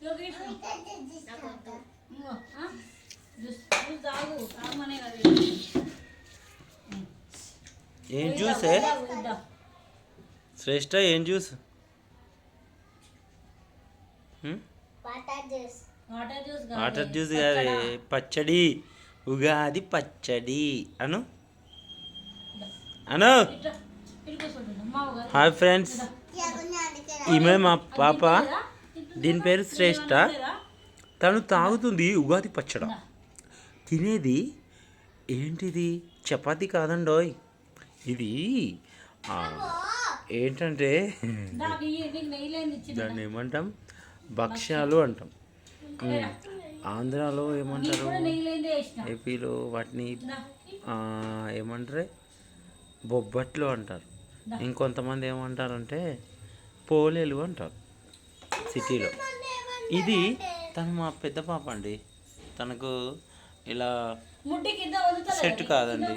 ఏం జ్యూస్ శ్రేష్ట, ఏం juice? Water juice కాదే, పచ్చడి, ఉగాది పచ్చడి అను అను. హాయ్ ఫ్రెండ్స్, ఈమె మా పాప, దీని పేరు శ్రేష్ట. తను తాగుతుంది ఉగాది పచ్చడ. తినేది ఏంటిది? చపాతి కాదండోయ్, ఇది ఏంటంటే దాన్ని ఏమంటాం, భక్ష్యాలు అంటాం. ఆంధ్రాలో ఏమంటారు, ఏపీలో వాటిని ఏమంటారు, బొబ్బట్లు అంటారు. ఇంకొంతమంది ఏమంటారంటే పోలేలు అంటారు సిటీలో. ఇది తను మా పెద్ద పాప అండి. తనకు ఇలా సెట్ కాదండి,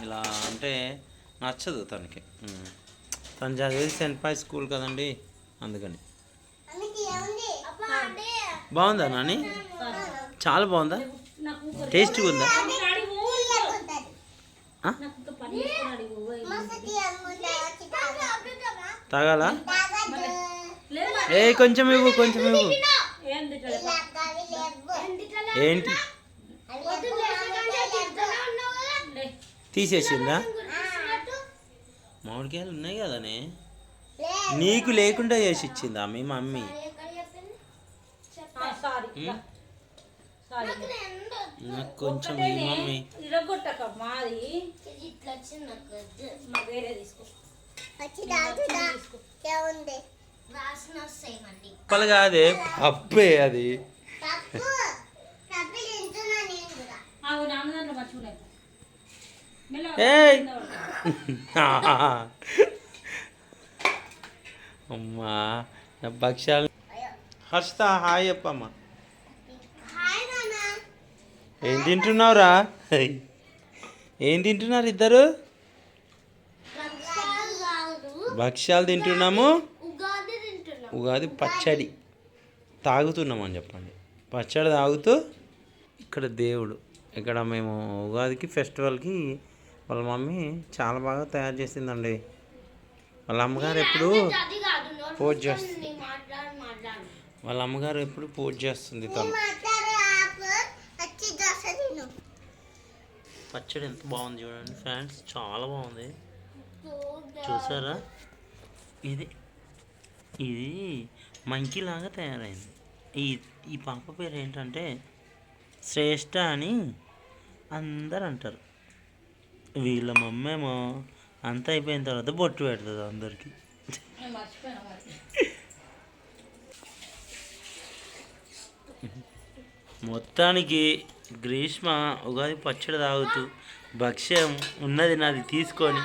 ఇలా అంటే నచ్చదు తనకి. తను చదివేది సెంట్ పాయ్ స్కూల్ కదండి, అందుకని. బాగుందా నాని? చాలా బాగుందా? టేస్ట్గా ఉందా? తాగాలా? ఏ కొంచెం ఇవ్వు, కొంచెం ఇవ్వు. ఏంటి తీసేసిందా? మామిడికాయలు ఉన్నాయి కదనే, నీకు లేకుండా చేసి ఇచ్చిందా మీ మమ్మీ? నాకు కొంచెం మమ్మీ. పలు కాదే, పప్పే అది. అమ్మా భక్ష్యాలు. హర్షిత హాయ్ చెప్పమ్మా. ఏం తింటున్నావురా? ఏం తింటున్నారు ఇద్దరు? భక్ష్యాలు తింటున్నాము, ఉగాది పచ్చడి తాగుతున్నామని చెప్పండి. పచ్చడి తాగుతూ ఇక్కడ దేవుడు, ఇక్కడ మేము ఉగాదికి ఫెస్టివల్కి వాళ్ళ మమ్మీ చాలా బాగా తయారు చేసిందండి. వాళ్ళ అమ్మగారు ఎప్పుడు పూజ చేస్తుంది, వాళ్ళ అమ్మగారు ఎప్పుడు పూజ చేస్తుంది. తను పచ్చడి ఎంత బాగుంది చూడండి ఫ్రెండ్స్, చాలా బాగుంది. చూసారా? ఇది ఇది మంకీలాగా తయారైంది. ఈ పాప పేరు ఏంటంటే శ్రేష్ట అని అందరు అంటారు. వీళ్ళ మమ్మేమో అంతా అయిపోయిన తర్వాత బొట్టు పెడుతుంది అందరికి. మొత్తానికి గ్రీష్మ ఉగాది పచ్చడి తాగుతూ భక్ష్యం ఉన్నది నాది తీసుకొని